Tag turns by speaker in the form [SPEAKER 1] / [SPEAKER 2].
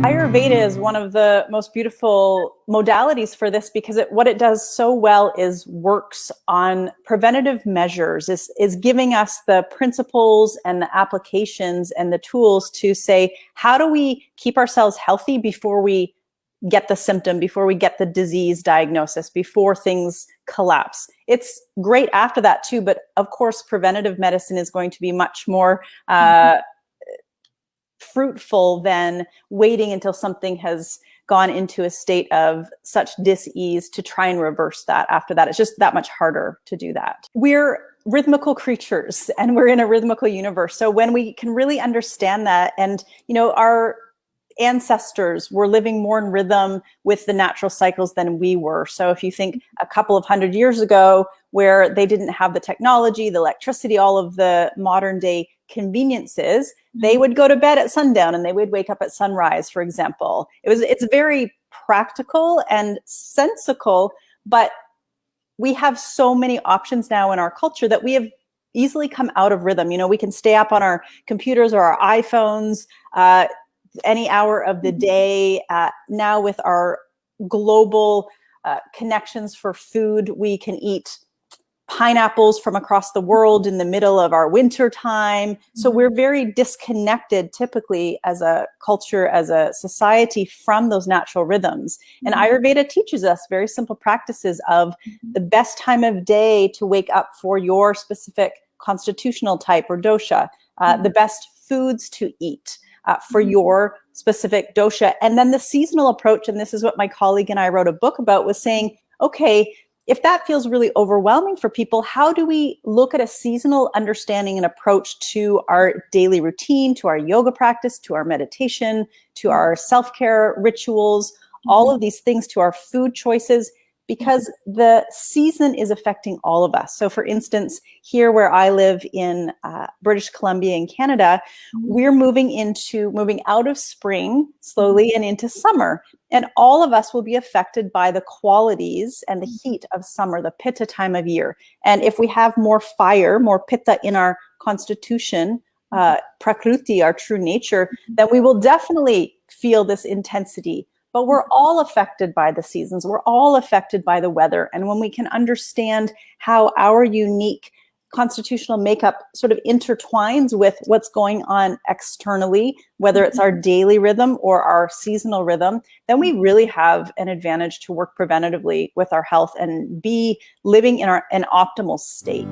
[SPEAKER 1] Ayurveda is one of the most beautiful modalities for this because what it does so well is works on preventative measures, is giving us the principles and the applications and the tools to say, how do we keep ourselves healthy before we get the symptom, before we get the disease diagnosis, before things collapse. It's great after that too, but of course, preventative medicine is going to be much more fruitful than waiting until something has gone into a state of such dis-ease to try and reverse that after that. It's just that much harder to do that. We're rhythmical creatures and we're in a rhythmical universe. So when we can really understand that, and our ancestors were living more in rhythm with the natural cycles than we were. So if you think a couple of 100 years ago, where they didn't have the technology, the electricity, all of the modern day conveniences, they would go to bed at sundown and they would wake up at sunrise, for example. It's very practical and sensical, but we have so many options now in our culture that we have easily come out of rhythm. We can stay up on our computers or our iPhones any hour of the day. Now with our global connections for food, we can eat pineapples from across the world in the middle of our winter time. So we're very disconnected typically as a culture, as a society, from those natural rhythms. And Ayurveda teaches us very simple practices of the best time of day to wake up for your specific constitutional type or dosha, the best foods to eat for your specific dosha. And then the seasonal approach, and this is what my colleague and I wrote a book about, was saying, okay, if that feels really overwhelming for people, how do we look at a seasonal understanding and approach to our daily routine, to our yoga practice, to our meditation, to our self-care rituals, all of these things, to our food choices, because the season is affecting all of us. So for instance, here where I live in British Columbia in Canada, we're moving out of spring slowly and into summer. And all of us will be affected by the qualities and the heat of summer, the pitta time of year. And if we have more fire, more pitta in our constitution, prakruti, our true nature, then we will definitely feel this intensity. But we're all affected by the seasons. We're all affected by the weather. And when we can understand how our unique constitutional makeup sort of intertwines with what's going on externally, whether it's our daily rhythm or our seasonal rhythm, then we really have an advantage to work preventatively with our health and be living in an optimal state.